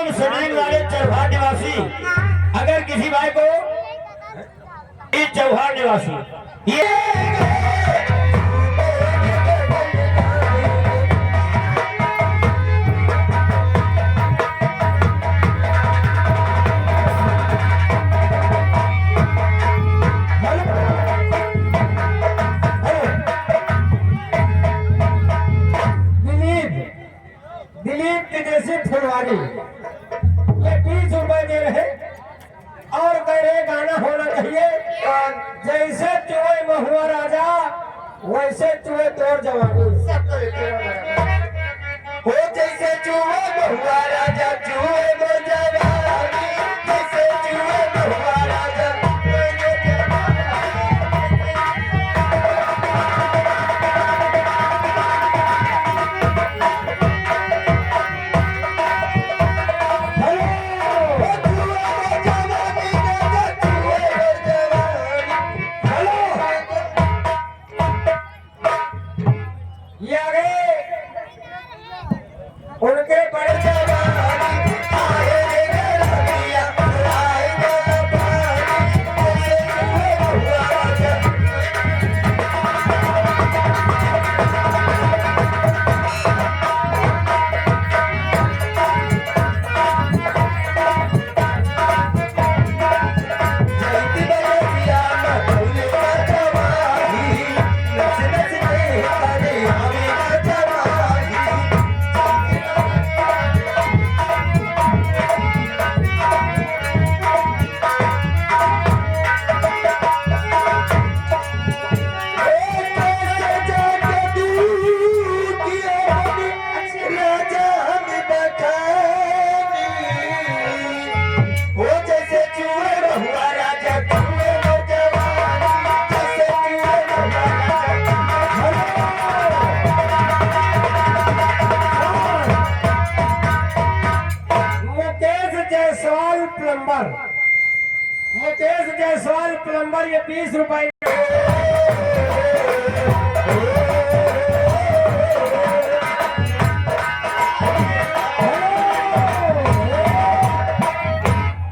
केवल सदैव वाले चौहान निवासी अगर किसी भाई को इस चौहान निवासी ये दिलीप विदेशी फुलवारी ये 20 रुपए दे रहे और कह रहे गाना होना चाहिए जैसे चुए महुआ राजा वैसे चुए तोर जवानी हो जैसे चुए महुआ राजा चुए मोर जवानी जैसे चुए महुआ राजा उनके बड़े मुकेश जायसवाल प्लम्बर ये 20 रुपए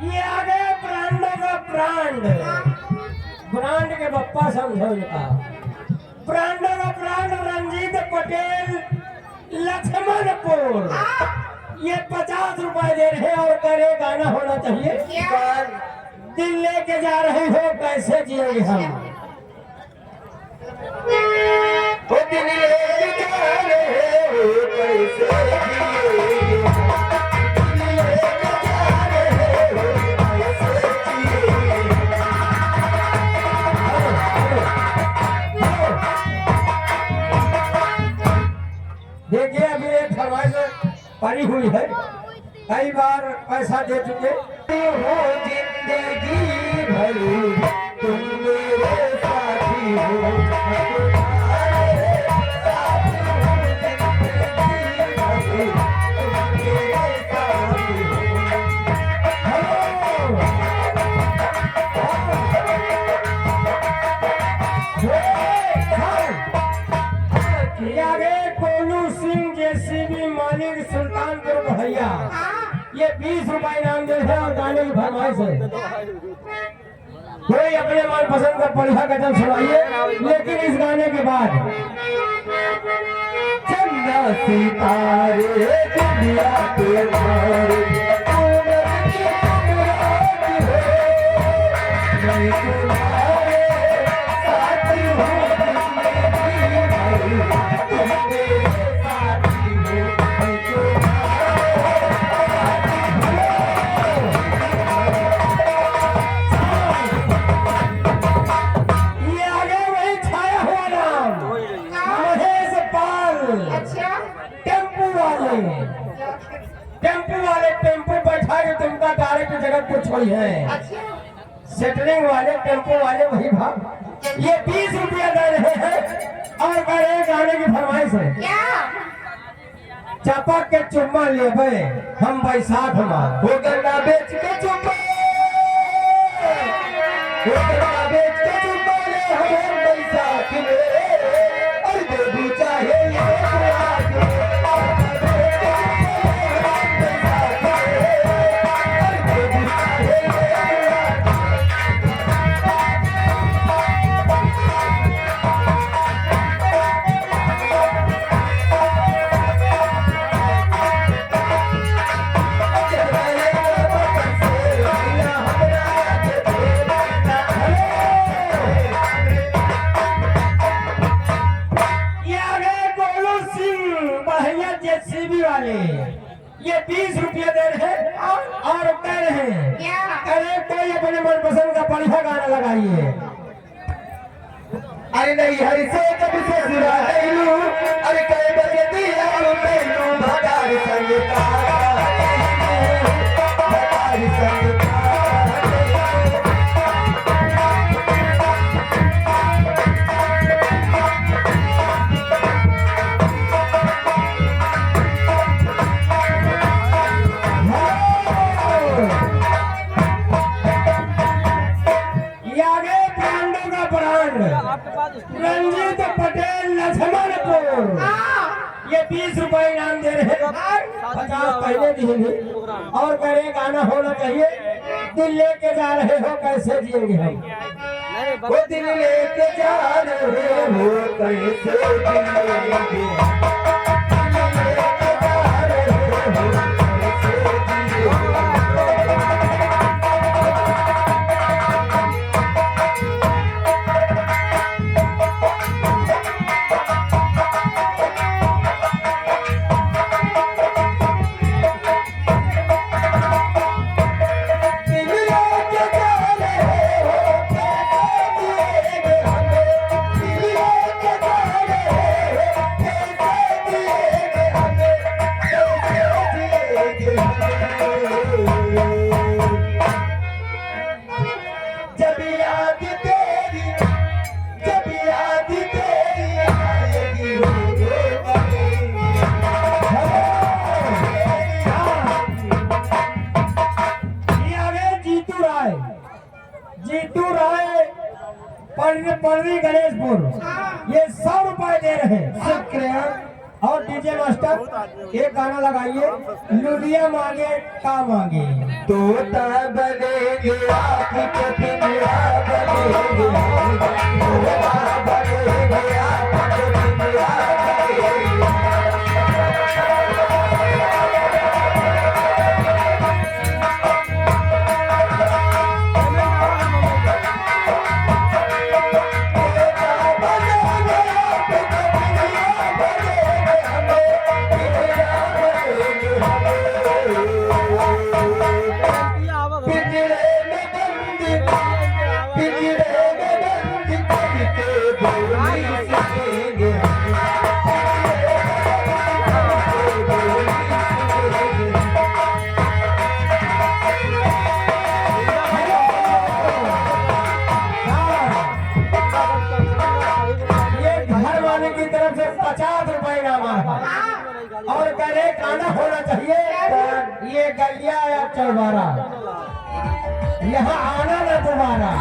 ये आगे ब्रांडों का ब्रांड के बप्पा समझो इनका ब्रांडों का ब्रांड रंजीत पटेल लक्ष्मणपुर ये 50 रुपए दे रहे और करे गाना होना चाहिए दिल लेके जा रहे हो कैसे जिएंगे हम तो दिल लेके जा रहे हो कैसे जिएंगे दिल लेके जा रहे हो कैसे जिएंगे देखिए अभी एक फरमाइश पड़ी हुई है कई बार पैसा दे चुके हो जिंदगी भर तुम मेरे साथी हो कोलू सिंह जेसीबी मालिक सुल्तानपुर भैया ये 20 रुपए इनाम दे है और गाने की फरमाइश है कोई अपने मन पसंद का बढ़िया गजल सुनाइए लेकिन इस गाने के बाद चंदा सितारे दुनिया के मारे टेम्पो बैठा के तुमका डायरेक्ट जगत को छोड़ी है सेटलिंग वाले टेम्पो वाले वही भाग ये 20 रुपया दे रहे हैं और कह रहे गाने की फरमाइश है चपक के चुम्मा लेबे हम बैसाख मार हो गन्ना बेच के चुम्मा हो गन्ना बेच के चुम्मा ले हम बैसाख में और देवी चाहे ये अपने मनपसंद का बढ़िया गाना लगाइए। अरे नहीं हरि से कभी ससुरा गईलू, अरे कई बजे दिया गईलू, भगार संगीतार भगार संगीतार। रंजीत पटेल लक्ष्मणपुर, ये 20 रुपए इनाम दे रहे हैं, 50 पहले दिए और कह रहे गाना होना चाहिए। दिल लेके जा रहे हो कैसे जिएंगे हम, वो दिल लेके जा रहे हो कैसे जिएंगे। जीतू राय पड़री गणेशपुर, ये 100 रुपए दे रहे हैं। और डीजे मास्टर एक गाना लगाइए, लुलिया मांगे का मांगे। तोता बनेगे आपके पिंजरा बनेगे, तोता बनेगे आपके पिंजरा बनेगे। की तरफ से 50 रुपए इनाम और करे गाना होना चाहिए। ये गलिया या चौबारा, यहाँ आना ना दोबारा।